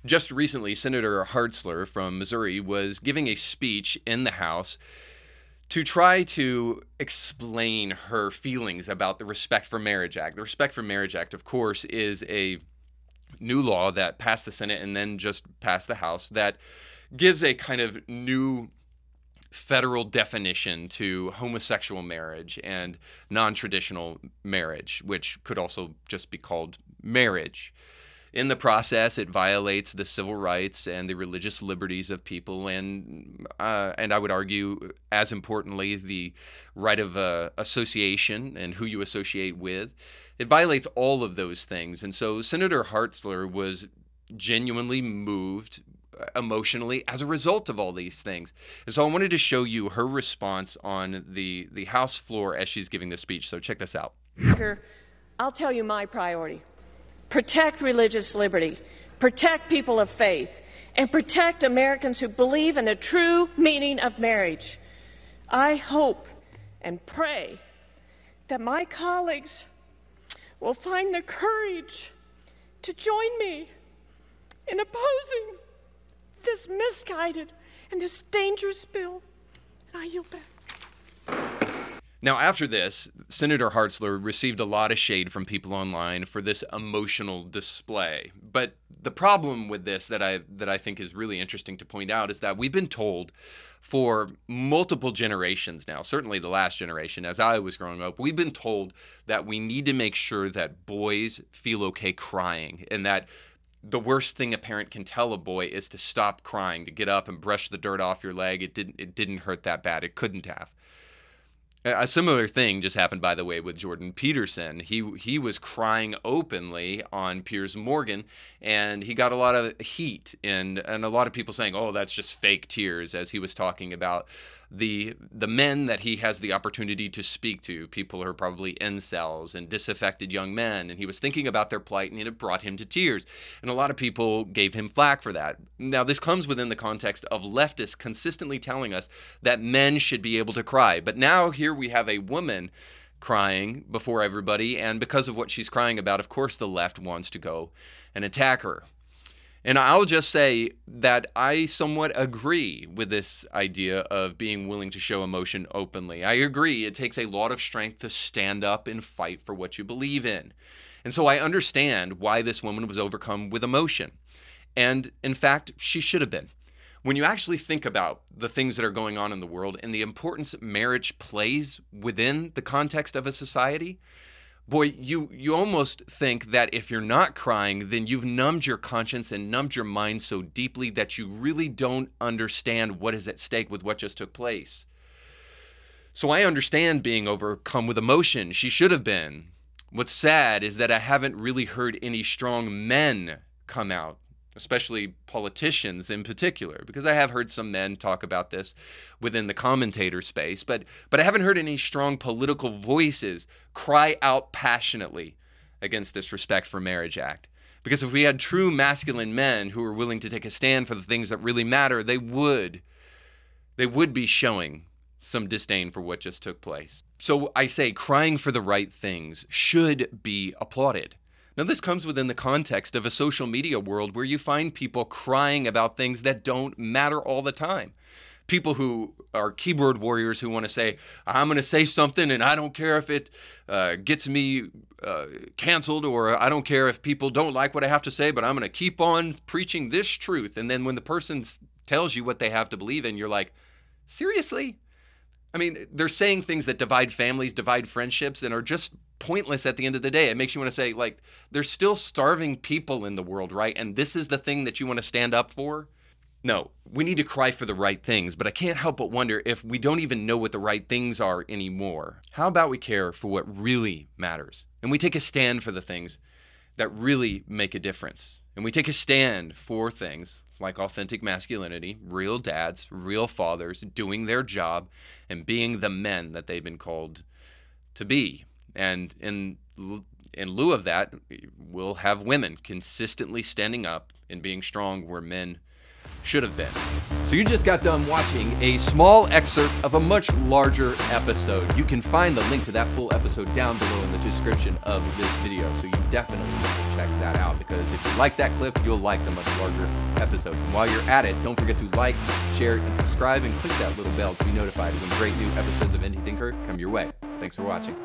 Just recently, Senator Hartzler from Missouri was giving a speech in the House to try to explain her feelings about the Respect for Marriage Act. The Respect for Marriage Act, of course, is a new law that passed the Senate and then just passed the House that gives a kind of new federal definition to homosexual marriage and non-traditional marriage, which could also just be called marriage. In the process, it violates the civil rights and the religious liberties of people, and I would argue, as importantly, the right of association and who you associate with. It violates all of those things, and so Senator Hartzler was genuinely moved emotionally as a result of all these things. And so I wanted to show you her response on the House floor as she's giving this speech. So check this out. I'll tell you my priority. Protect religious liberty, protect people of faith, and protect Americans who believe in the true meaning of marriage. I hope and pray that my colleagues will find the courage to join me in opposing this misguided and this dangerous bill. I yield back. Now, after this, Senator Hartzler received a lot of shade from people online for this emotional display. But the problem with this that I think is really interesting to point out is that we've been told for multiple generations now, certainly the last generation, as I was growing up, we've been told that we need to make sure that boys feel okay crying, and that the worst thing a parent can tell a boy is to stop crying, to get up and brush the dirt off your leg. It didn't hurt that bad. It couldn't have. A similar thing just happened, by the way, with Jordan Peterson. He was crying openly on Piers Morgan, and he got a lot of heat and a lot of people saying, "Oh, that's just fake tears," as he was talking about the men that he has the opportunity to speak to, people who are probably incels and disaffected young men, and he was thinking about their plight, and it brought him to tears. And a lot of people gave him flack for that. Now, this comes within the context of leftists consistently telling us that men should be able to cry. But now here we have a woman crying before everybody, and because of what she's crying about, of course the left wants to go and attack her. And I'll just say that I somewhat agree with this idea of being willing to show emotion openly. I agree it takes a lot of strength to stand up and fight for what you believe in. And so I understand why this woman was overcome with emotion. And in fact, she should have been. When you actually think about the things that are going on in the world and the importance marriage plays within the context of a society, boy, you almost think that if you're not crying, then you've numbed your conscience and numbed your mind so deeply that you really don't understand what is at stake with what just took place. So I understand being overcome with emotion. She should have been. What's sad is that I haven't really heard any strong men come out, especially politicians in particular, because I have heard some men talk about this within the commentator space, but I haven't heard any strong political voices cry out passionately against this Respect for Marriage Act. Because if we had true masculine men who were willing to take a stand for the things that really matter, they would be showing some disdain for what just took place. So I say crying for the right things should be applauded. Now, this comes within the context of a social media world where you find people crying about things that don't matter all the time. People who are keyboard warriors who want to say, I'm going to say something and I don't care if it gets me canceled, or I don't care if people don't like what I have to say, but I'm going to keep on preaching this truth. And then when the person tells you what they have to believe in, you're like, seriously? I mean, they're saying things that divide families, divide friendships, and are just pointless at the end of the day. It makes you want to say, like, there's still starving people in the world, right? And this is the thing that you want to stand up for? No, we need to cry for the right things, but I can't help but wonder if we don't even know what the right things are anymore. How about we care for what really matters? And we take a stand for the things that really make a difference. And we take a stand for things like authentic masculinity, real dads, real fathers, doing their job and being the men that they've been called to be. And in lieu of that, we'll have women consistently standing up and being strong where men should have been. So you just got done watching a small excerpt of a much larger episode. You can find the link to that full episode down below in the description of this video, so you definitely need to check that out, because if you like that clip, you'll like the much larger episode. And while you're at it, don't forget to like, share, and subscribe, and click that little bell to be notified when great new episodes of Indie Thinker come your way. Thanks for watching.